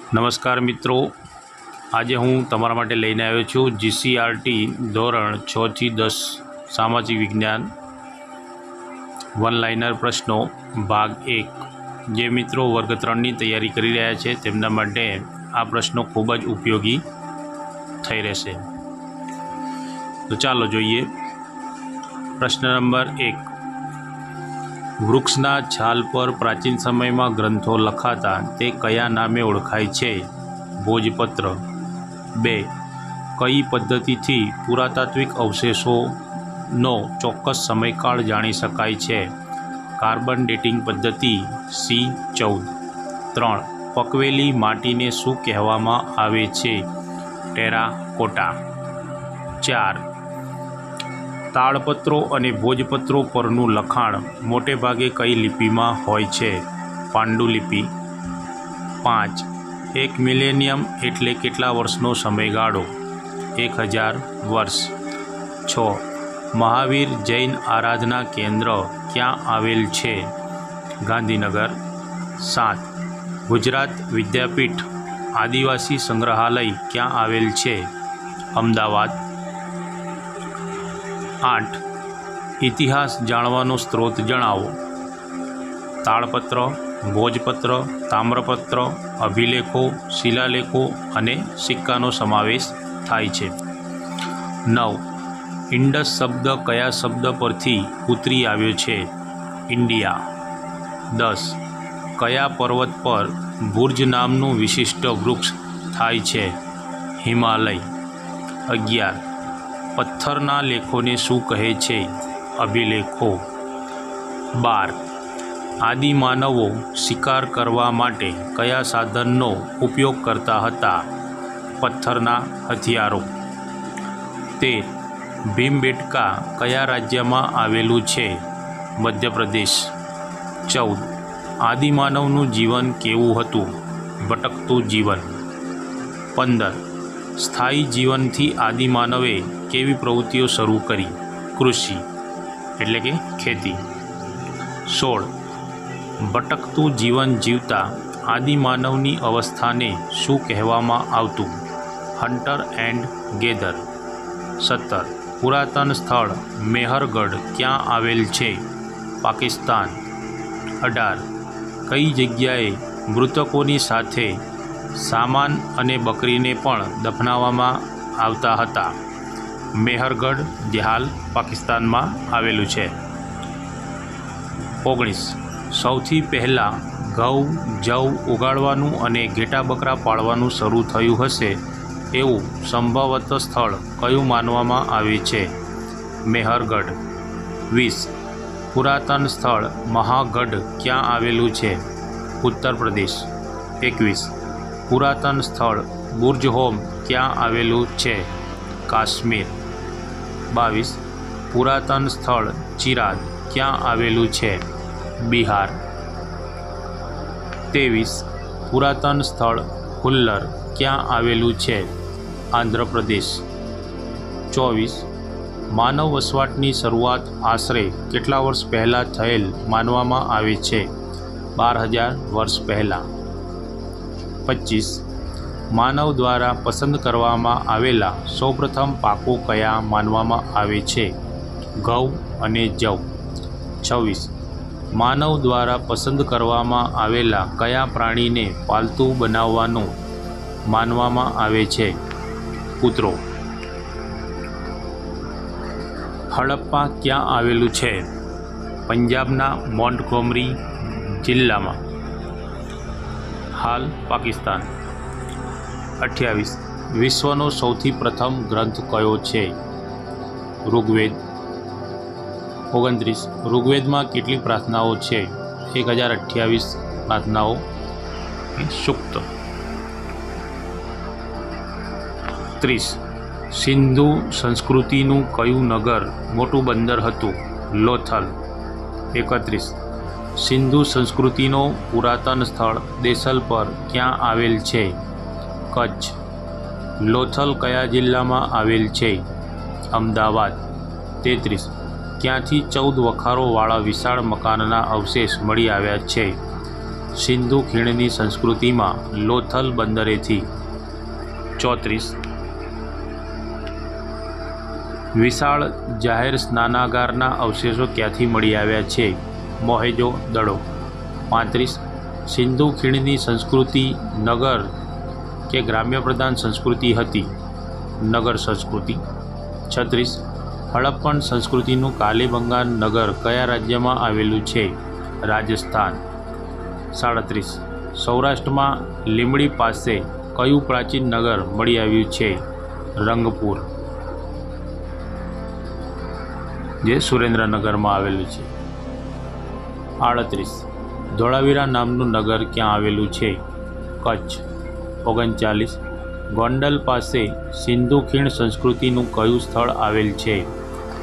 નમસ્કાર મિત્રો, આજે હું તમારા માટે લઈને આવ્યો છું જીસીઆરટી ધોરણ 6 થી 10 સામાજિક વિજ્ઞાન વન લાઇનર પ્રશ્નો ભાગ 1। જે મિત્રો વર્ગ 3ની તૈયારી કરી રહ્યા છે તેમના માટે આ પ્રશ્નો ખૂબ જ ઉપયોગી થઈ રહેશે। તો ચાલો જોઈએ। પ્રશ્ન નંબર 1। વૃક્ષના છાલ પર પ્રાચીન સમયમાં ગ્રંથો લખાતા તે કયા નામે ઓળખાય છે? ભોજપત્ર। 2। કઈ પદ્ધતિથી પુરાતાત્વિક અવશેષોનો ચોક્કસ સમયકાળ જાણી શકાય છે? કાર્બન ડેટિંગ પદ્ધતિ। C14। 3। પકવેલી માટીને શું કહેવામાં આવે છે? ટેરાકોટા। 4। તાળપત્રો અને ભોજપત્રો પરનું લખાણ મોટે ભાગે કઈ લિપિમાં હોય છે? પાંડુલિપિ। 5। એક મિલેનિયમ એટલે કેટલા વર્ષનો સમયગાળો? 1000 વર્ષ। 6। મહાવીર જૈન આરાધના કેન્દ્ર ક્યાં આવેલ છે? ગાંધીનગર। 7। ગુજરાત વિદ્યાપીઠ આદિવાસી સંગ્રહાલય ક્યાં આવેલ છે? અમદાવાદ। 8। ઇતિહાસ જાણવાનો સ્ત્રોત જણાવો। તાળપત્ર, ભોજપત્ર, તામ્રપત્ર, અભિલેખો, શિલાલેખો અને સિક્કાનો સમાવેશ થાય છે। 9। ઇન્ડસ શબ્દ કયા શબ્દ પરથી ઉતરી આવ્યો છે? ઇન્ડિયા। 10। કયા પર્વત પર બુર્જ નામનું વિશિષ્ટ વૃક્ષ થાય છે? હિમાલય। 11। પથ્થરના લેખોને શું કહે છે? અભિલેખો। 12। આદિમાનવો શિકાર કરવા માટે કયા સાધનનો ઉપયોગ કરતા હતા? પથ્થરના હથિયારો। 13। ભીમબેટકા કયા રાજ્યમાં આવેલું છે? મધ્યપ્રદેશ। 14। આદિમાનવનું જીવન કેવું હતું? ભટકતું જીવન। 15। સ્થાયી જીવનથી આદિમાનવે કેવી પ્રવૃત્તિઓ શરૂ કરી? કૃષિ એટલે કે ખેતી। 16। ભટકતું જીવન જીવતા આદિમાનવની અવસ્થાને શું કહેવામાં આવતું? Hunter and gather. 17। પુરાતન સ્થળ મેહરગઢ ક્યાં આવેલ છે? પાકિસ્તાન। 18। કઈ જગ્યાએ મૃતકોની સાથે સામાન અને બકરીને પણ દફનાવવામાં આવતા હતા? મેહરગઢ, જે હાલ પાકિસ્તાનમાં આવેલું છે। 19। સૌથી પહેલાં ઘઉં, જવ ઉગાડવાનું અને ઘેટા બકરા પાળવાનું શરૂ થયું હશે એવું સંભવત સ્થળ કયું માનવામાં આવે છે? મેહરગઢ। 20। પુરાતન સ્થળ મહાગઢ ક્યાં આવેલું છે? ઉત્તર પ્રદેશ। 21। પુરાતન સ્થળ બુર્જહોમ ક્યાં આવેલું છે? કાશ્મીર। 22। પુરાતન સ્થળ ચિરાદ ક્યાં આવેલું છે? બિહાર। 23। પુરાતન સ્થળ હુલ્લર ક્યાં આવેલું છે? આંધ્રપ્રદેશ। 24। માનવ વસવાટની શરૂઆત આશરે કેટલા વર્ષ પહેલાં થયેલ માનવામાં આવે છે? 12000 વર્ષ પહેલાં। 25। માનવ દ્વારા પસંદ કરવામાં આવેલા સૌપ્રથમ પાકો કયા માનવામાં આવે છે? ઘઉં અને જવ। 26। માનવ દ્વારા પસંદ કરવામાં આવેલા કયા પ્રાણીને પાલતુ બનાવવાનું માનવામાં આવે છે? કૂતરો। હડપ્પા ક્યાં આવેલું છે? પંજાબના મોન્ટગોમરી જિલ્લામાં, હાલ પાકિસ્તાન। 28। વિશ્વનો સૌથી પ્રથમ ગ્રંથ કયો છે? ઋગ્વેદ। 29। ઋગ્વેદમાં કેટલી પ્રાર્થનાઓ છે? 1028 પ્રાર્થનાઓ। સૂક્ત। 30। સિંધુ સંસ્કૃતિનું કયું નગર મોટું બંદર હતું? લોથલ। 31। સિંધુ સંસ્કૃતિનો પુરાતન સ્થળ દેસલપર ક્યાં આવેલ છે? કચ્છ। લોથલ કયા જિલ્લામાં આવેલ છે? અમદાવાદ। 33। ક્યાંથી 14 વખારોવાળા વિશાળ મકાનના અવશેષ મળી આવ્યા છે? સિંધુ ખીણની સંસ્કૃતિમાં લોથલ બંદરેથી. 34 વિશાળ જાહેર સ્નાનાગારના અવશેષો ક્યાંથી મળી આવ્યા છે? મોહેજો દડો. 35 સિંધુ ખીણની સંસ્કૃતિ નગર કે ગ્રામ્ય પ્રધાન સંસ્કૃતિ હતી? નગર સંસ્કૃતિ. 36 હડપ્પન સંસ્કૃતિનું કાલીબંગાન નગર કયા રાજ્યમાં આવેલું છે? રાજસ્થાન. 37 સૌરાષ્ટ્રમાં લીંબડી પાસે કયું પ્રાચીન નગર મળી આવ્યું છે? રંગપુર, જે સુરેન્દ્રનગરમાં આવેલું છે. 38 ધોળાવીરા નામનું નગર ક્યાં આવેલું છે? કચ્છ. 39 ગોંડલ પાસે સિંધુ ખીણ સંસ્કૃતિનું કયું સ્થળ આવેલ છે?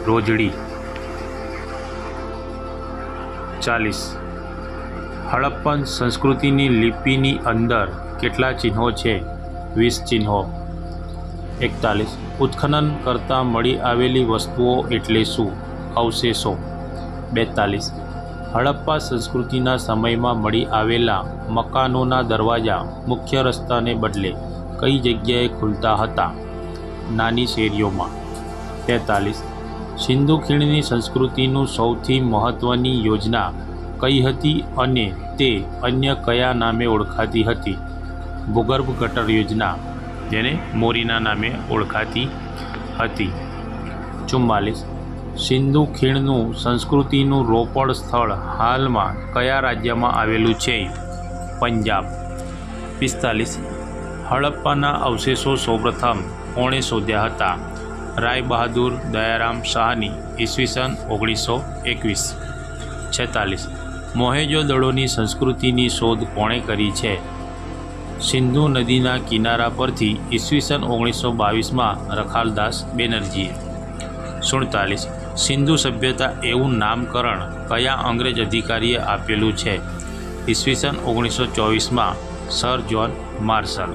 રોજડી. 40 હડપ્પન સંસ્કૃતિની લિપિની અંદર કેટલા ચિહ્નો છે? 20 ચિહ્નો. 41 ઉત્ખનન કરતાં મળી આવેલી વસ્તુઓ એટલે શું? અવશેષો. 42 હડપ્પા સંસ્કૃતિના સમયમાં મળી આવેલા મકાનોના દરવાજા મુખ્ય રસ્તાને બદલે કઈ જગ્યાએ ખુલતા હતા? નાની શેરીઓમાં. 43 સિંધુ ખીણની સંસ્કૃતિનું સૌથી મહત્ત્વની યોજના કઈ હતી અને તે અન્ય કયા નામે ઓળખાતી હતી? ભૂગર્ભ ગટર યોજના, જેને મોરીના નામે ઓળખાતી હતી. 44 સિંધુ ખીણનું સંસ્કૃતિનું રોપડ સ્થળ હાલમાં કયા રાજ્યમાં આવેલું છે? પંજાબ. 45 હડપ્પાના અવશેષો સૌપ્રથમ કોણે શોધ્યા હતા? રાય બહાદુર દયારામ શાહની ઈસવીસન 1921. 46 મોહેજો દડોની સંસ્કૃતિની શોધ કોણે કરી છે? સિંધુ નદીના કિનારા પરથી ઈસવીસન 1922માં રખાલદાસ બેનર્જીએ. 47 સિંધુ સભ્યતા એવું નામકરણ કયા અંગ્રેજ અધિકારીએ આપેલું છે? ઈસવીસન 1924માં સર જ્હોન માર્શલ.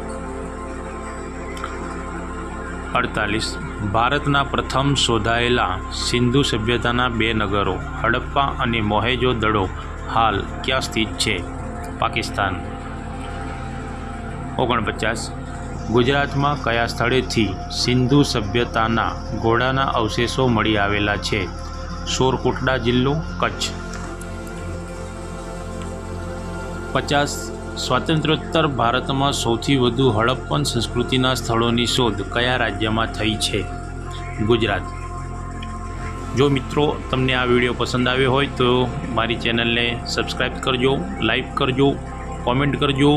48 ભારતના પ્રથમ શોધાયેલા સિંધુ સભ્યતાના બે નગરો હડપ્પા અને મોહેજો દડો હાલ ક્યાં સ્થિત છે? પાકિસ્તાન. 49 ગુજરાતમાં કયા સ્થળેથી સિંધુ સભ્યતાના ઘોડાના અવશેષો મળી આવેલા છે? સોરકોટડા જિલ્લો, કચ્છ. 50 સ્વાતંત્ર્યોત્તર ભારતમાં સૌથી વધુ હડપ્પન સંસ્કૃતિના સ્થળોની શોધ કયા રાજ્યમાં થઈ છે? ગુજરાત. જો મિત્રો તમને આ વિડીયો પસંદ આવ્યો હોય તો મારી ચેનલને સબસ્ક્રાઈબ કરજો, લાઈક કરજો, કોમેન્ટ કરજો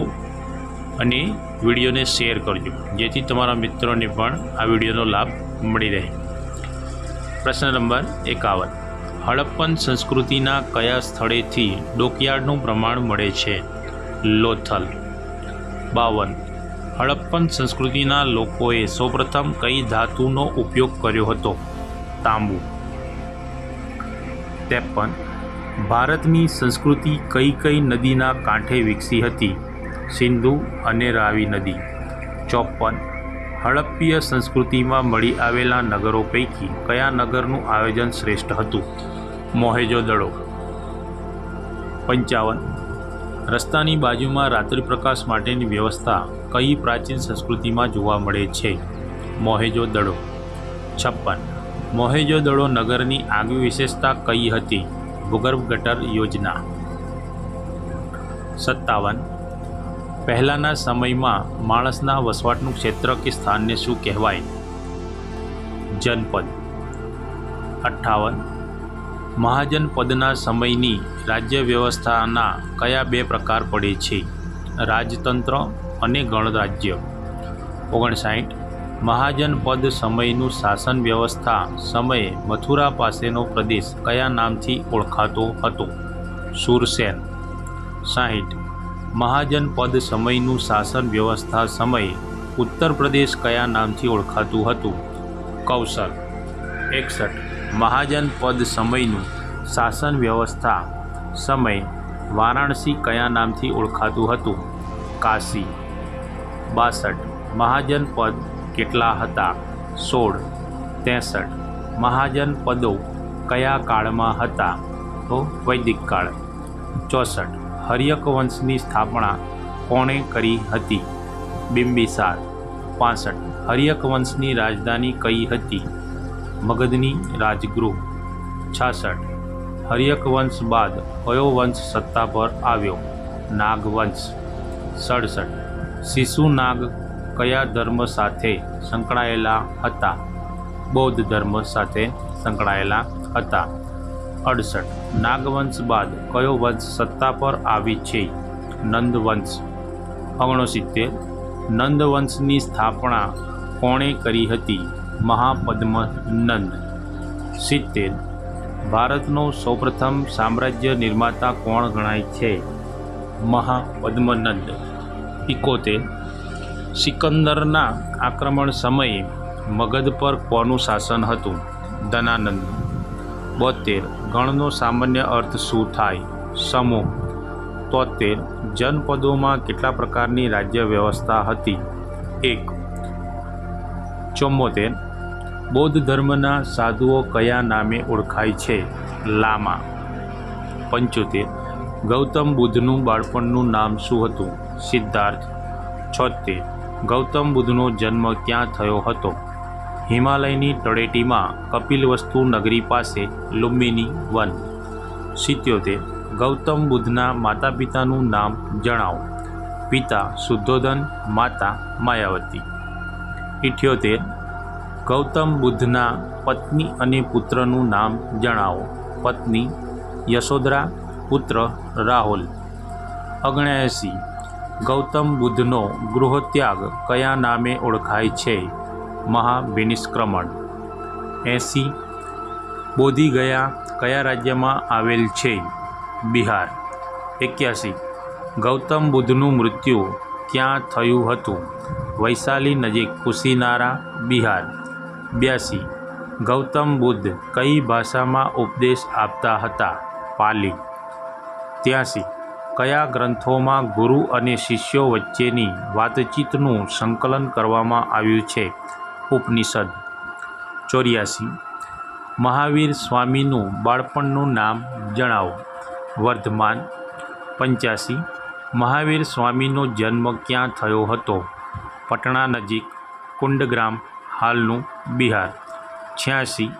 અને વિડીયોને શેર કરજો, જેથી તમારા મિત્રોને પણ આ વિડીયોનો લાભ મળી રહે. પ્રશ્ન નંબર 51 હડપ્પન સંસ્કૃતિના કયા સ્થળેથી ડોકયાર્ડનું પ્રમાણ મળે છે? લોથલ. 52 હડપ્પન સંસ્કૃતિના લોકોએ સૌપ્રથમ કઈ ધાતુનો ઉપયોગ કર્યો હતો? તાંબુ. 53 ભારતની સંસ્કૃતિ કઈ કઈ નદીના કાંઠે વિકસી હતી? સિંધુ અને રાવી નદી. 54 હડપ્પીય સંસ્કૃતિમાં મળી આવેલા નગરો પૈકી કયા નગરનું આયોજન શ્રેષ્ઠ હતું? મોહેજો દડો. 55 રસ્તાની બાજુમાં રાત્રિ પ્રકાશ માટેની વ્યવસ્થા કઈ પ્રાચીન સંસ્કૃતિમાં જોવા મળે છે? મોહેજો દડો. 56 મોહેજો દડો નગરની આગવી વિશેષતા કઈ હતી? ભૂગર્ભ ગટર યોજના. 57 પહેલાંના સમયમાં માણસના વસવાટનું ક્ષેત્ર કે સ્થાનને શું કહેવાય? જનપદ. 58 મહાજનપદના સમયની રાજ્ય વ્યવસ્થાના કયા બે પ્રકાર પડે છે? રાજતંત્ર અને ગણરાજ્ય. 59 મહાજનપદ સમયનું શાસન વ્યવસ્થા સમયે મથુરા પાસેનો પ્રદેશ કયા નામથી ઓળખાતો હતો? સુરસેન. 60 મહાજનપદ સમયનું શાસન વ્યવસ્થા સમયે ઉત્તર પ્રદેશ કયા નામથી ઓળખાતું હતું? કૌશલ. 61 મહાજનપદ સમયનું શાસન વ્યવસ્થા સમયે વારાણસી કયા નામથી ઓળખાતું હતું? કાશી. 62 મહાજનપદ કેટલા હતા? 16. 63 મહાજનપદો કયા કાળમાં હતા? તો વૈદિક કાળ. 64 હર્યક વંશની સ્થાપના કોણે કરી હતી? બિંબિસાર. 65. હર્યક વંશની રાજધાની કઈ હતી? મગધની રાજગૃહ. 66. હર્યક વંશ બાદ કયો વંશ સત્તા પર આવ્યો? નાગવંશ. 67. શિશુનાગ કયા ધર્મ સાથે સંકળાયેલા હતા? બૌદ્ધ ધર્મ સાથે સંકળાયેલા હતા. 68. નાગવંશ બાદ કયો વંશ સત્તા પર આવી છે? નંદવંશ. 69. નંદવંશની સ્થાપના કોણે કરી હતી? મહાપદ્મનંદ. 70. ભારતનો સૌપ્રથમ સામ્રાજ્ય નિર્માતા કોણ ગણાય છે? મહાપદ્મનંદ. 71. સિકંદરના આક્રમણ સમયે મગધ પર કોનું શાસન હતું? ધનાનંદ. 72. ગણનો સામાન્ય અર્થ શું થાય? સમૂહ. 73. જનપદોમાં કેટલા પ્રકારની રાજ્ય વ્યવસ્થા હતી? 1. 74. બૌદ્ધ ધર્મના સાધુઓ કયા નામે ઓળખાય છે? લામા. 75. ગૌતમ બુદ્ધનું બાળપણનું નામ શું હતું? સિદ્ધાર્થ. 76. ગૌતમ બુદ્ધનો જન્મ ક્યાં થયો હતો? હિમાલયની તળેટીમાં કપિલવસ્તુ નગરી પાસે લુંબિની વન. 77. ગૌતમ બુદ્ધના માતા પિતાનું નામ જણાવો. પિતા શુદ્ધોધન, માતા માયાવતી. 78. ગૌતમ બુદ્ધના પત્ની અને પુત્રનું નામ જણાવો. પત્ની યશોદરા, પુત્ર રાહુલ. 79. ગૌતમ બુદ્ધનો ગૃહત્યાગ કયા નામે ઓળખાય છે? મહાવિનિષ્ક્રમણ. 80. બોધિગયા કયા રાજ્યમાં આવેલ છે? બિહાર. 81. ગૌતમ બુદ્ધનું મૃત્યુ ક્યાં થયું હતું? વૈશાલી નજીક કુશીનારા, બિહાર. 82. ગૌતમ બુદ્ધ કઈ ભાષામાં ઉપદેશ આપતા હતા? પાલી. 83. કયા ગ્રંથોમાં ગુરુ અને શિષ્યો વચ્ચેની વાતચીતનું સંકલન કરવામાં આવ્યું છે? ઉપનિષદ. 84. મહાવીર સ્વામીનું બાળપણનું નામ જણાવો. વર્ધમાન. 85. મહાવીર સ્વામીનો જન્મ ક્યાં થયો હતો? પટણા નજીક કુંડગ્રામ, હાલનું બિહાર. 86.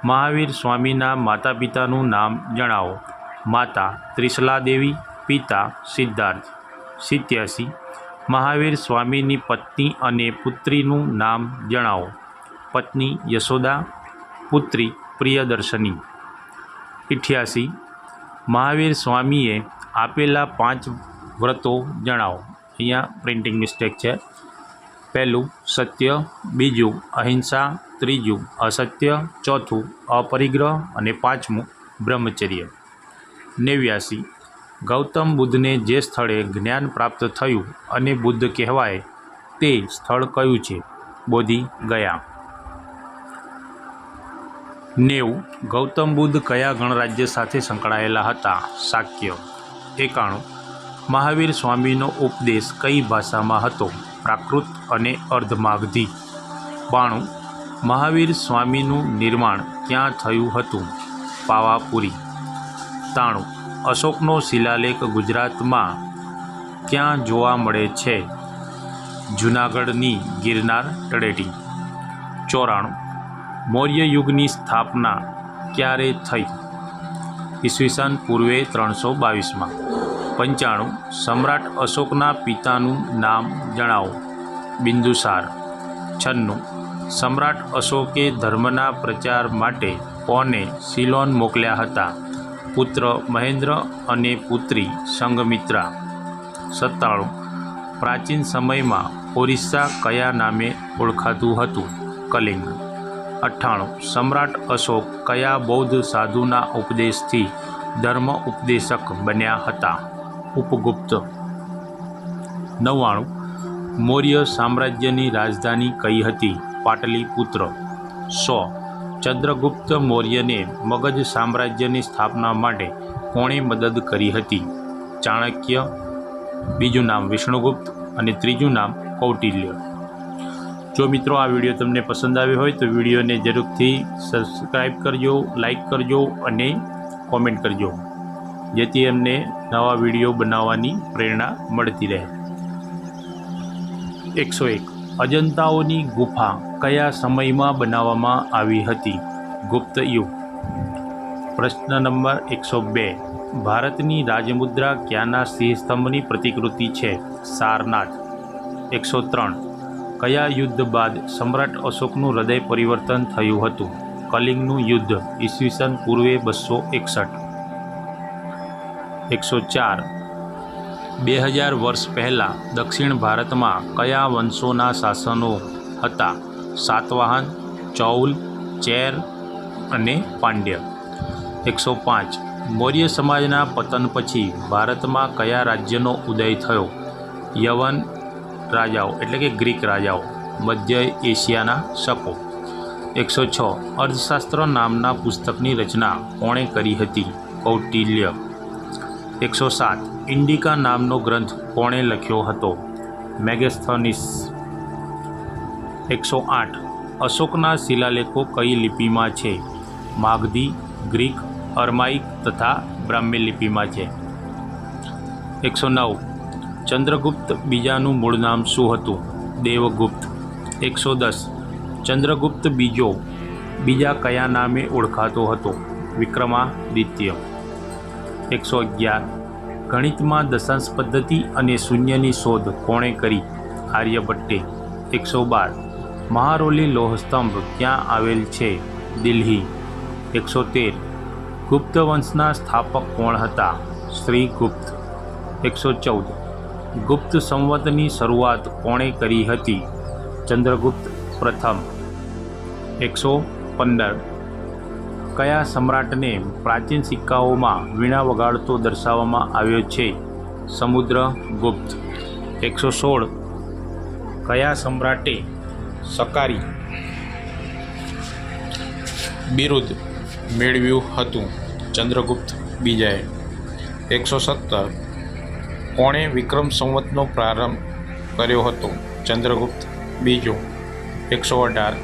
મહાવીર સ્વામીના માતા પિતાનું નામ જણાવો. માતા ત્રિશલાદેવી, પિતા સિદ્ધાર્થ. 87. મહાવીર સ્વામીની પત્ની અને પુત્રીનું નામ જણાવો. પત્ની યશોદા, પુત્રી પ્રિયદર્શની. 88. મહાવીર સ્વામીએ આપેલા 5 વ્રતો જણાવો. અહીંયા પ્રિન્ટિંગ મિસ્ટેક છે. પહેલું સત્ય, બીજું અહિંસા, ત્રીજું અસત્ય, ચોથું અપરિગ્રહ અને પાંચમું બ્રહ્મચર્ય. 89. ગૌતમ બુદ્ધને જે સ્થળે જ્ઞાન પ્રાપ્ત થયું અને બુદ્ધ કહેવાય તે સ્થળ કયું છે? બોધિ ગયા. 90. ગૌતમ બુદ્ધ કયા ગણરાજ્ય સાથે સંકળાયેલા હતા? શાક્ય. 91. મહાવીર સ્વામીનો ઉપદેશ કઈ ભાષામાં હતો? પ્રાકૃત અને અર્ધમાગધી. 92. મહાવીર સ્વામીનું નિર્માણ ક્યાં થયું હતું? પાવાપુરી. 93. અશોકનો શિલાલેખ ગુજરાતમાં ક્યાં જોવા મળે છે? જૂનાગઢની ગિરનાર તળેટી. 94. મૌર્ય યુગની સ્થાપના ક્યારે થઈ? ઈસવીસન પૂર્વે 322માં. 95. સમ્રાટ અશોકના પિતાનું નામ જણાવો. બિંદુસાર. 96. સમ્રાટ અશોકે ધર્મના પ્રચાર માટે કોને સિલોન મોકલ્યા હતા? પુત્ર મહેન્દ્ર અને પુત્રી સંઘમિત્રા. 97. પ્રાચીન સમયમાં ઓરિસ્સા કયા નામે ઓળખાતું હતું? કલિંગ. 98. સમ્રાટ અશોક કયા બૌદ્ધ સાધુના ઉપદેશથી ધર્મ ઉપદેશક બન્યા હતા? ઉપગુપ્ત. 99. મૌર્ય સામ્રાજ્યની રાજધાની કઈ હતી? પાટલીપુત્ર. 100. ચંદ્રગુપ્ત મૌર્યને મગધ સામ્રાજ્યની સ્થાપના માટે કોણે મદદ કરી હતી? ચાણક્ય. બીજું નામ વિષ્ણુગુપ્ત અને ત્રીજું નામ કૌટિલ્ય. જો મિત્રો આ વિડીયો તમને પસંદ આવ્યો હોય તો વિડીયોને જરૂરથી સબસ્ક્રાઈબ કરજો, લાઈક કરજો અને કોમેન્ટ કરજો, જેથી અમને નવા વિડીયો બનાવવાની પ્રેરણા મળતી રહે. 101. અજંતાઓની ગુફા કયા સમયમાં બનાવવામાં આવી હતી? ગુપ્ત યુગ. પ્રશ્ન નંબર 102. ભારતની રાજમુદ્રા ક્યાંના સિંહસ્તંભની પ્રતિકૃતિ છે? સારનાથ. 103. કયા યુદ્ધ બાદ સમ્રાટ અશોકનું હૃદય પરિવર્તન થયું હતું? કલિંગનું યુદ્ધ ઈસવીસન પૂર્વે 261. 104. 2000 વર્ષ પહેલાં દક્ષિણ ભારતમાં કયા વંશોના શાસનો હતા? સાતવાહન, ચૌલ, ચેર અને પાંડ્ય. 105. મૌર્ય સમાજના પતન પછી ભારતમાં કયા રાજ્યનો ઉદય થયો? યવન રાજાઓ એટલે કે ગ્રીક રાજાઓ, મધ્ય એશિયાના શકો. 106. અર્થશાસ્ત્ર નામના પુસ્તકની રચના કોણે કરી હતી? કૌટિલ્ય. 107. ઇન્ડિકા નામનો ગ્રંથ કોણે લખ્યો હતો? મેગસ્થનીસ. 108. અશોકના શિલાલેખો કઈ લિપિમાં છે? માગધી, ગ્રીક, અરમાઇક તથા બ્રાહ્મી લિપિમાં છે. 109. ચંદ્રગુપ્ત બીજાનું મૂળ નામ શું હતું? દેવગુપ્ત. 110. ચંદ્રગુપ્ત બીજા કયા નામે ઓળખાતો હતો? વિક્રમાદિત્ય. 111. ગણિતમાં દશાંશ પદ્ધતિ અને શૂન્યની શોધ કોણે કરી? આર્યભટ્ટે. 112. મહારોલી લોહસ્તંભ ક્યાં આવેલ છે? દિલ્હી. 113. ગુપ્ત વંશના સ્થાપક કોણ હતા? શ્રીગુપ્ત. 114. ગુપ્ત સંવતની શરૂઆત કોણે કરી હતી? ચંદ્રગુપ્ત પ્રથમ. 115. કયા સમ્રાટને પ્રાચીન સિક્કાઓમાં વીણા વગાડતો દર્શાવવામાં આવ્યો છે? સમુદ્રગુપ્ત. 116. કયા સમ્રાટે સકારી બિરુદ મેળવ્યું હતું? ચંદ્રગુપ્ત બીજાએ. 117. કોણે વિક્રમ સંવતનો પ્રારંભ કર્યો હતો? ચંદ્રગુપ્ત બીજો. 118.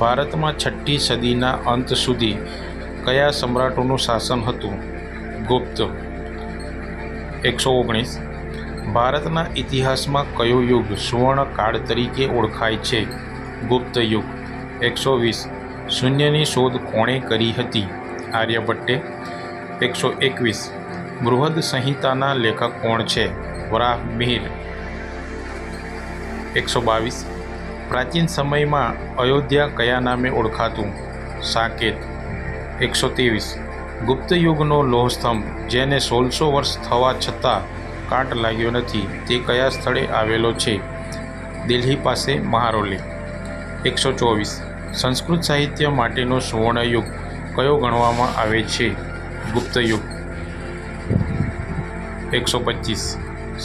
ભારતમાં 6ઠ્ઠી સદીના અંત સુધી કયા સમ્રાટોનું શાસન હતું? ગુપ્ત. 119. ભારતના ઇતિહાસમાં કયો યુગ સુવર્ણ કાળ તરીકે ઓળખાય છે? ગુપ્ત યુગ. 120. શૂન્યની શોધ કોણે કરી હતી? આર્યભટ્ટે. 121. બૃહદ સંહિતાના લેખક કોણ છે? વરાહમિહિર. 122. પ્રાચીન સમયમાં અયોધ્યા કયા નામે ઓળખાતું? સાકેત. 123. ગુપ્ત યુગનો લોહસ્તંભ જેને 1600 વર્ષ થવા છતાં કાટ લાગ્યો નથી તે કયા સ્થળે આવેલો છે? દિલ્હી પાસે મહારોલી. 124. સંસ્કૃત સાહિત્ય માટેનો સુવર્ણયુગ કયો ગણવામાં આવે છે? ગુપ્ત યુગ. 125.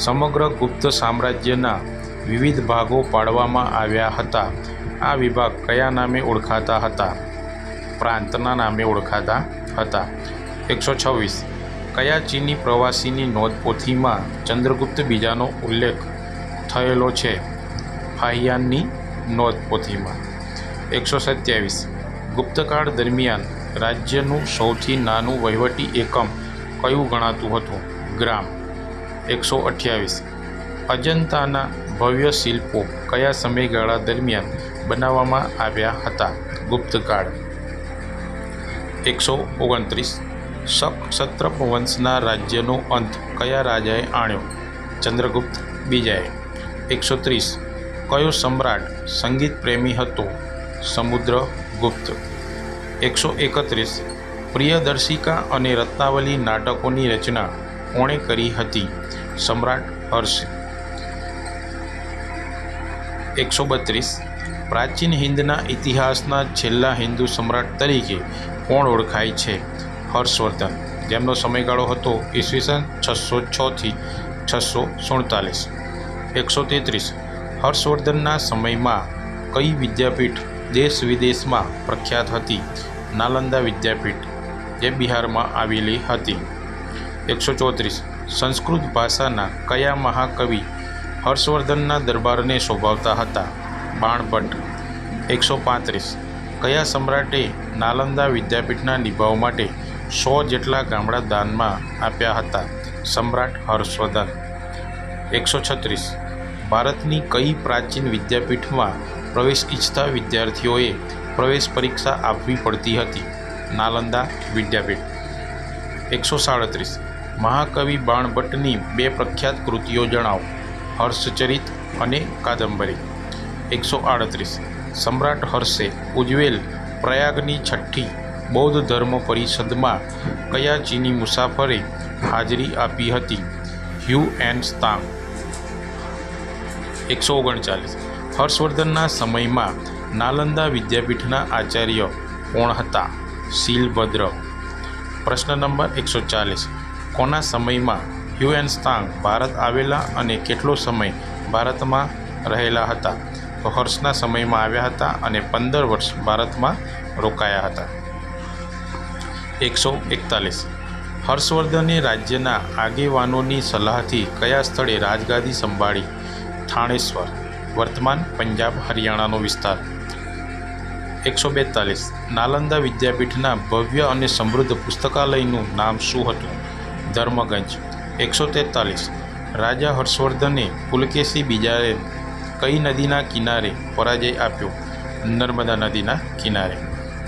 સમગ્ર ગુપ્ત સામ્રાજ્યના વિવિધ ભાગો પાડવામાં આવ્યા હતા. આ વિભાગ કયા નામે ઓળખાતા હતા? પ્રાંતના નામે ઓળખાતા હતા. 126. કયા ચીની પ્રવાસીની નોંધપોથીમાં ચંદ્રગુપ્ત બીજાનો ઉલ્લેખ થયેલો છે? ફાહિયાનની નોંધપોથીમાં. 127. ગુપ્તકાળ દરમિયાન રાજ્યનું સૌથી નાનું વહીવટી એકમ કયું ગણાતું હતું? ગ્રામ. 128. અજંતાના ભવ્ય શિલ્પો કયા સમયગાળા દરમિયાન બનાવવામાં આવ્યા હતા? ગુપ્તકાળ. 129. શક ક્ષત્રપ વંશના રાજ્યનો અંત કયા રાજાએ આણ્યો? ચંદ્રગુપ્ત બીજાએ. 130. કયો સમ્રાટ સંગીત પ્રેમી હતો? સમુદ્રગુપ્ત. 131. પ્રિયદર્શિકા અને રત્નાવલી નાટકોની રચના કોણે કરી હતી? સમ્રાટ હર્ષ. 132. પ્રાચીન હિંદના ઇતિહાસના છેલ્લા હિન્દુ સમ્રાટ તરીકે કોણ ઓળખાય છે? હર્ષવર્ધન, જેમનો સમયગાળો હતો ઈસવીસન 606 થી 647. 133. હર્ષવર્ધનના સમયમાં કઈ વિદ્યાપીઠ દેશ વિદેશમાં પ્રખ્યાત હતી? નાલંદા વિદ્યાપીઠ, જે બિહારમાં આવેલી હતી. 134. સંસ્કૃત ભાષાના કયા મહાકવિ હર્ષવર્ધનના દરબારને શોભાવતા હતા? બાણભટ્ટ. 135. કયા સમ્રાટે નાલંદા વિદ્યાપીઠના નિભાવ માટે 100 જેટલા ગામડા દાનમાં આપ્યા હતા? સમ્રાટ હર્ષવર્ધન. 136. ભારતની કઈ પ્રાચીન વિદ્યાપીઠમાં પ્રવેશ ઈચ્છતા વિદ્યાર્થીઓએ પ્રવેશ પરીક્ષા આપવી પડતી હતી? નાલંદા વિદ્યાપીઠ. 137. મહાકવિ બાણભટ્ટની બે પ્રખ્યાત કૃતિઓ જણાવો. હર્ષચરિત અને કાદંબરી. 138. સમ્રાટ હર્ષે ઉજવેલ પ્રયાગની છઠ્ઠી બૌદ્ધ ધર્મ પરિષદમાં કયા ચીની મુસાફરે હાજરી આપી હતી? હ્યુએન ત્સાંગ. 139. હર્ષવર્ધનના સમયમાં નાલંદા વિદ્યાપીઠના આચાર્ય કોણ હતા? શીલભદ્ર. પ્રશ્ન નંબર 140. કોના સમયમાં હ્યુએન ત્સાંગ ભારત આવેલા અને કેટલો સમય ભારતમાં રહેલા હતા? તો હર્ષના સમયમાં આવ્યા હતા અને 15 વર્ષ ભારતમાં રોકાયા હતા. 141. હર્ષવર્ધને રાજ્યના આગેવાનોની સલાહથી કયા સ્થળે રાજગાદી સંભાળી? થાણેશ્વર, વર્તમાન પંજાબ હરિયાણાનો વિસ્તાર. 142. નાલંદા વિદ્યાપીઠના ભવ્ય અને સમૃદ્ધ પુસ્તકાલયનું નામ શું હતું? ધર્મગંજ. 143. રાજા હર્ષવર્ધને પુલકેશી બીજાએ કઈ નદીના કિનારે પરાજય આપ્યો? નર્મદા નદીના કિનારે.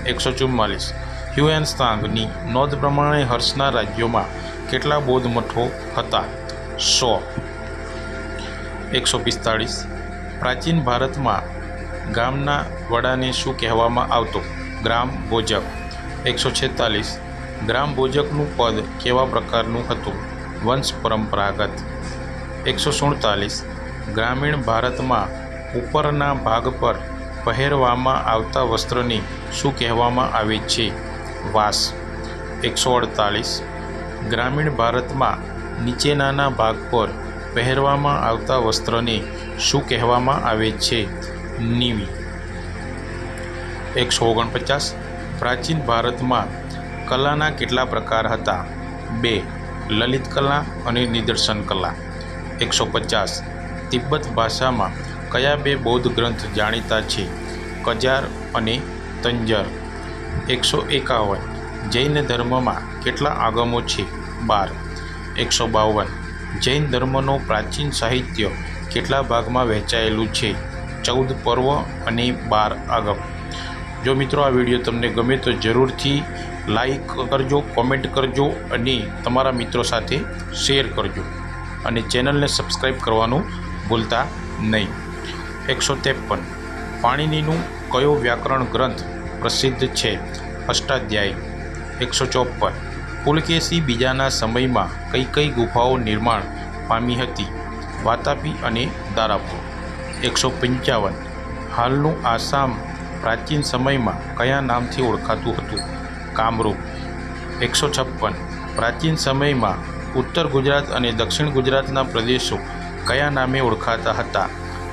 144. હ્યુએન ત્સાંગની નોંધ પ્રમાણે હર્ષના રાજ્યોમાં કેટલા બૌદ્ધ મઠો હતા? 100. 145. પ્રાચીન ભારતમાં ગામના વડાને શું કહેવામાં આવતો? ગ્રામ ભોજક. 146. ગ્રામ ભોજકનું પદ કેવા પ્રકારનું હતું? વંશ પરંપરાગત. 147. ગ્રામીણ ભારતમાં ઉપરના ભાગ પર પહેરવામાં આવતા વસ્ત્રને શું કહેવામાં આવે છે? વાસ. 148. ગ્રામીણ ભારતમાં નીચેનાના ભાગ પર પહેરવામાં આવતા વસ્ત્રને શું કહેવામાં આવે છે? નીવી. 149. પ્રાચીન ભારતમાં કલાના કેટલા પ્રકાર હતા? 2. લલિત કલા અને નિદર્શન કલા. 150. તિબ્બત ભાષામાં કયા બે બૌદ્ધ ગ્રંથ જાણીતા છે? કજાર અને તંજર. 151. જૈન ધર્મમાં કેટલા આગમો છે? 12. 152. જૈન ધર્મનો પ્રાચીન સાહિત્ય કેટલા ભાગમાં વહેંચાયેલું છે? 14 પર્વ અને 12 આગમ. જો મિત્રો આ વિડીયો તમને ગમે તો જરૂરથી લાઈક કરજો, કોમેન્ટ કરજો અને તમારા મિત્રો સાથે શેર કરજો અને ચેનલને સબસ્ક્રાઈબ કરવાનું ભૂલતા નહીં. 153. પાણિનીનું કયો વ્યાકરણ ગ્રંથ પ્રસિદ્ધ છે? અષ્ટાધ્યાયી. 154. પુલકેશી બીજાના સમયમાં કઈ કઈ ગુફાઓ નિર્માણ પામી હતી? વાતાપી અને દારાપુર. 155. હાલનું આસામ પ્રાચીન સમયમાં કયા નામથી ઓળખાતું હતું? કામરૂપ. 156. પ્રાચીન સમયમાં ઉત્તર ગુજરાત અને દક્ષિણ ગુજરાતના પ્રદેશો કયા નામે ઓળખાતા હતા?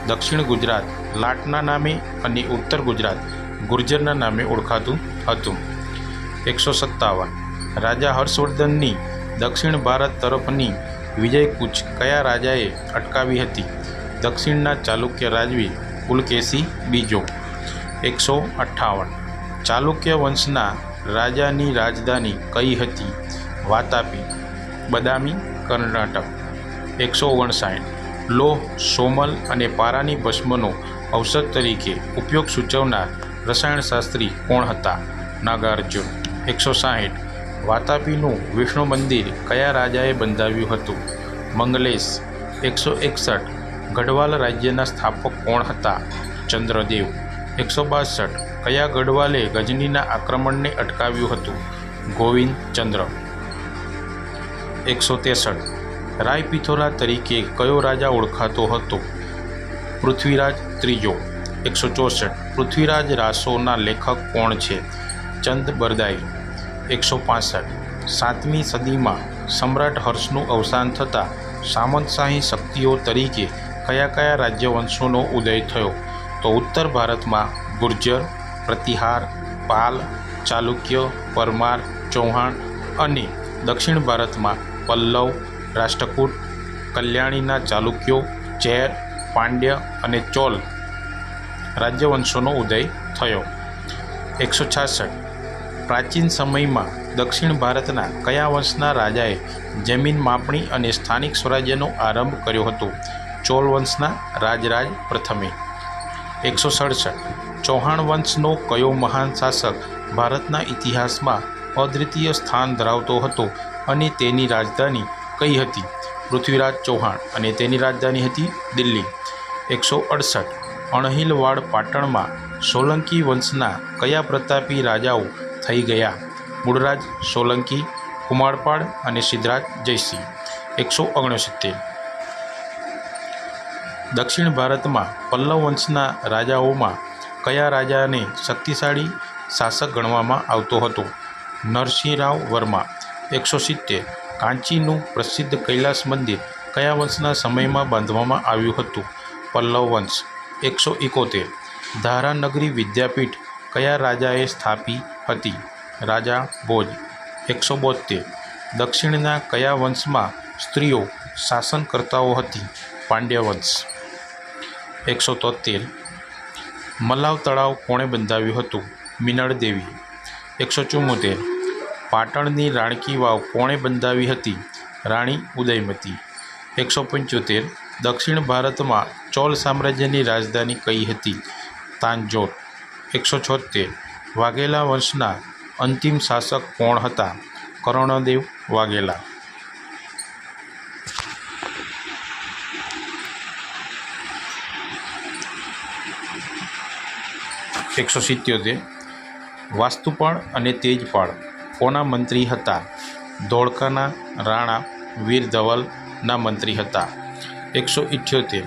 દક્ષિણ ગુજરાત લાટના નામે અને ઉત્તર ગુજરાત ગુર્જરના નામે ઓળખાતું હતું. 157. રાજા હર્ષવર્ધનની દક્ષિણ ભારત તરફની વિજયકૂચ કયા રાજાએ અટકાવી હતી? દક્ષિણના ચાલુક્ય રાજવી પુલકેશી બીજો. 158. ચાલુક્ય વંશના રાજાની રાજધાની કઈ હતી? વાતાપી, બદામી, કર્ણાટક. 159. લોહ, સોમલ અને પારાની ભસ્મનો ઔષધ તરીકે ઉપયોગ સૂચવનાર રસાયણશાસ્ત્રી કોણ હતા? નાગાર્જુન. 160. વાતાપીનું વિષ્ણુ મંદિર કયા રાજાએ બંધાવ્યું હતું? મંગલેશ. 161. ગઢવાલ રાજ્યના સ્થાપક કોણ હતા? ચંદ્રદેવ. 162. કયા ગઢવાલે ગજનીના આક્રમણને અટકાવ્યું હતું? ગોવિંદ ચંદ્ર. 163. રાયપિથોરા તરીકે કયો રાજા ઓળખાતો હતો? પૃથ્વીરાજ ત્રીજો. 164. પૃથ્વીરાજ રાસોના લેખક કોણ છે? ચંદ બરદાઈ. 165. 7મી સદીમાં સમ્રાટ હર્ષનું અવસાન થતાં સામંતશાહી શક્તિઓ તરીકે કયા કયા રાજ્યવંશોનો ઉદય થયો? તો ઉત્તર ભારતમાં ગુર્જર, પ્રતિહાર, પાલ, ચાલુક્ય, પરમાર, ચૌહાણ અને દક્ષિણ ભારતમાં પલ્લવ, રાષ્ટ્રકૂટ, કલ્યાણીના ચાલુક્યો, ચેર, પાંડ્ય અને ચોલ રાજ્યવંશોનો ઉદય થયો. 166. પ્રાચીન સમયમાં દક્ષિણ ભારતના કયા વંશના રાજાએ જમીન માપણી અને સ્થાનિક સ્વરાજ્યનો આરંભ કર્યો હતો? ચોલ વંશના રાજરાજ પ્રથમે. 167. ચૌહાણ વંશનો કયો મહાન શાસક ભારતના ઇતિહાસમાં અદ્વિતીય સ્થાન ધરાવતો હતો અને તેની રાજધાની કઈ હતી? પૃથ્વીરાજ ચૌહાણ, અને તેની રાજધાની હતી દિલ્હી. 168. અણહિલવાડ પાટણમાં સોલંકી વંશના કયા પ્રતાપી રાજાઓ થઈ ગયા? મૂળરાજ સોલંકી, કુમારપાળ અને સિદ્ધરાજ જયસિંહ. 169. દક્ષિણ ભારતમાં પલ્લવ વંશના રાજાઓમાં કયા રાજાને શક્તિશાળી શાસક ગણવામાં આવતો હતો? નરસિંહરાવ વર્મા. 170. કાંચીનું પ્રસિદ્ધ કૈલાસ મંદિર કયા વંશના સમયમાં બાંધવામાં આવ્યું હતું? પલ્લવ વંશ. 171. ધારાનગરી વિદ્યાપીઠ કયા રાજાએ સ્થાપી હતી? રાજા ભોજ. 172. દક્ષિણના કયા વંશમાં સ્ત્રીઓ શાસનકર્તાઓ હતી? પાંડ્ય વંશ. 173. મલાવ તળાવ કોણે બંધાવ્યું હતું? મિનળ દેવી. 174. પાટણની રાણકી વાવ કોણે બંધાવી હતી? રાણી ઉદયમતી. 175. દક્ષિણ ભારતમાં ચોલ સામ્રાજ્યની રાજધાની કઈ હતી? તાંજોર. 176. વાઘેલા વંશના અંતિમ શાસક કોણ હતા? કર્ણદેવ વાઘેલા. 177. વાસ્તુપાળ અને તેજપાળ કોના મંત્રી હતા? ધોળકાના રાણા વીર ધવલના મંત્રી હતા. 178.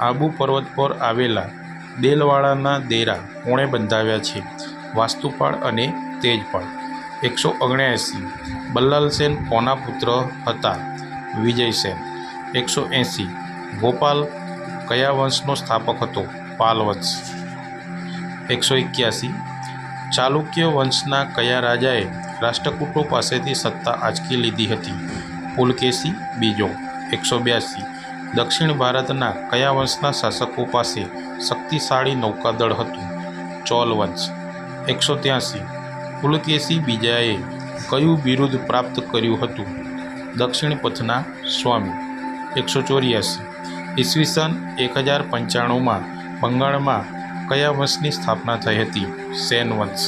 આબુ પર્વત પર આવેલા દેલવાડાના ડેરા કોણે બંધાવ્યા છે? વાસ્તુપાળ અને તેજપાળ. 179. બલ્લાલસેન કોના પુત્ર હતા? વિજયસેન. 180. ગોપાલ કયા વંશનો સ્થાપક હતો? પાલ વંશ. 181. ચાલુક્ય વંશના કયા રાજાએ રાષ્ટ્રકૂટો પાસેથી સત્તા આંચકી લીધી હતી? પુલકેશી બીજો. 182. દક્ષિણ ભારતના કયા વંશના શાસકો પાસે શક્તિશાળી નૌકાદળ હતું? ચોલ વંશ. 183. પુલકેશી બીજાએ કયું બિરુદ પ્રાપ્ત કર્યું હતું? દક્ષિણ પથના સ્વામી. 184. ઈસવીસન 1095માં બંગાળમાં કયા વંશની સ્થાપના થઈ હતી? સેન વંશ.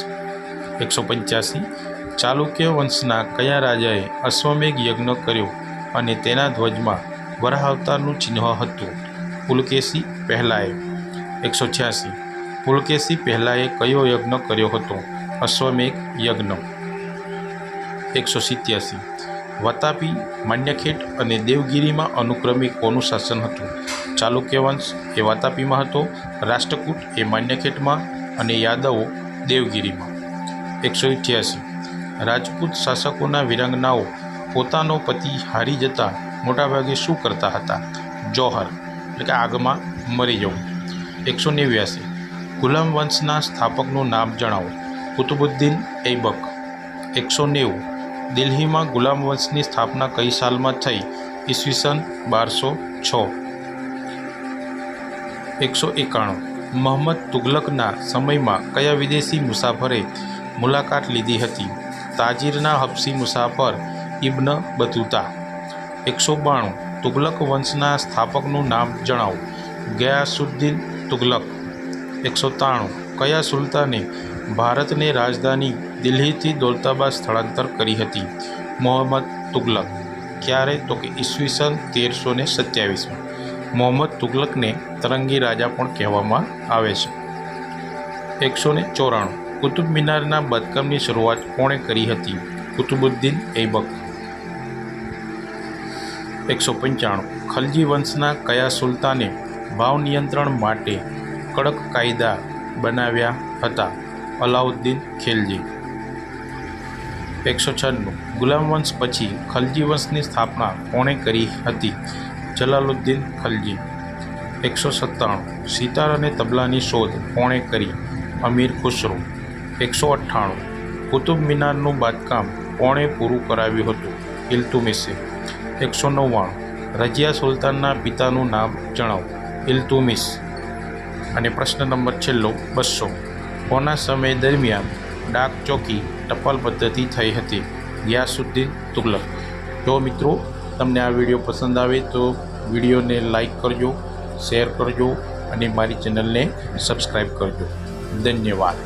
185. ચાલુક્ય વંશના કયા રાજાએ અશ્વમેઘ યજ્ઞ કર્યો અને તેના ધ્વજમાં વરાહ અવતારનું ચિહ્ન હતું? પુલકેશી પહેલાએ. 186. પુલકેશી પહેલાએ કયો યજ્ઞ કર્યો હતો? અશ્વમેઘ યજ્ઞ. 187. વતાપી, માન્યખેટ અને દેવગિરીમાં અનુક્રમે કોનું શાસન હતું? ચાલુક્ય વંશ એ વાતાપીમાં હતો, રાષ્ટ્રકૂટ એ માન્યખેટમાં અને યાદવો દેવગિરીમાં. 188. રાજપૂત શાસકોના વીરાંગનાઓ પોતાનો પતિ હારી જતા મોટાભાગે શું કરતા હતા? જોહર એટલે કે આગમાં મરી જવું. 189. ગુલામ વંશના સ્થાપકનું નામ જણાવો. કુતુબુદ્દીન ઐબક. 190. દિલ્હીમાં ગુલામ વંશની સ્થાપના કઈ સાલમાં થઈ? ઈસવીસન 1206. 191. મોહમ્મદ તુગલકના સમયમાં કયા વિદેશી મુસાફરે મુલાકાત લીધી હતી? તાજીરના હબસી મુસાફર ઇબ્ન બતુતા. 192. તુગલક વંશના સ્થાપકનું નામ જણાવો. ગયાસુદ્દીન તુગલક. 193. કયા સુલતાને ભારતની રાજધાની દિલ્હીથી દૌલતાબાદ સ્થળાંતર કરી હતી? મોહમ્મદ તુગલક. ક્યારે? તો કે ઈસવીસન 1327માં. મોહમ્મદ તુગલકને તરંગી રાજા પણ કહેવામાં આવે છે. 194. કુતુબ મિનારના બાંધકામની શરૂઆત કોણે કરી હતી? કુતુબુદ્દીન ઐબક. 195. ખલજી વંશના કયા સુલતાને ભાવ નિયંત્રણ માટે કડક કાયદા બનાવ્યા હતા? અલાઉદ્દીન ખિલજી. 196. ગુલામ વંશ પછી ખલજી વંશની સ્થાપના કોણે કરી હતી? જલાલુદ્દીન ખલજી. 197. સિતાર અને તબલાની શોધ કોણે કરી? અમીર ખુસરો. 198. કુતુબ મિનારનું બાંધકામ કોણે પૂરું કરાવ્યું હતું? ઇલ્તુમિશે. 199. રજિયા સુલતાનના પિતાનું નામ જણાવો. ઇલ્તુમિશ. અને પ્રશ્ન નંબર છેલ્લો 200. કોના સમય દરમિયાન ડાક ચોકી ટપાલ પદ્ધતિ થઈ હતી? ગિયાસુદ્દીન તુગલક। જો મિત્રો તમને આ વિડીયો પસંદ આવે તો વિડીયોને લાઈક કરજો, શેર કરજો અને મારી ચેનલને સબસ્ક્રાઈબ કરજો। ધન્યવાદ।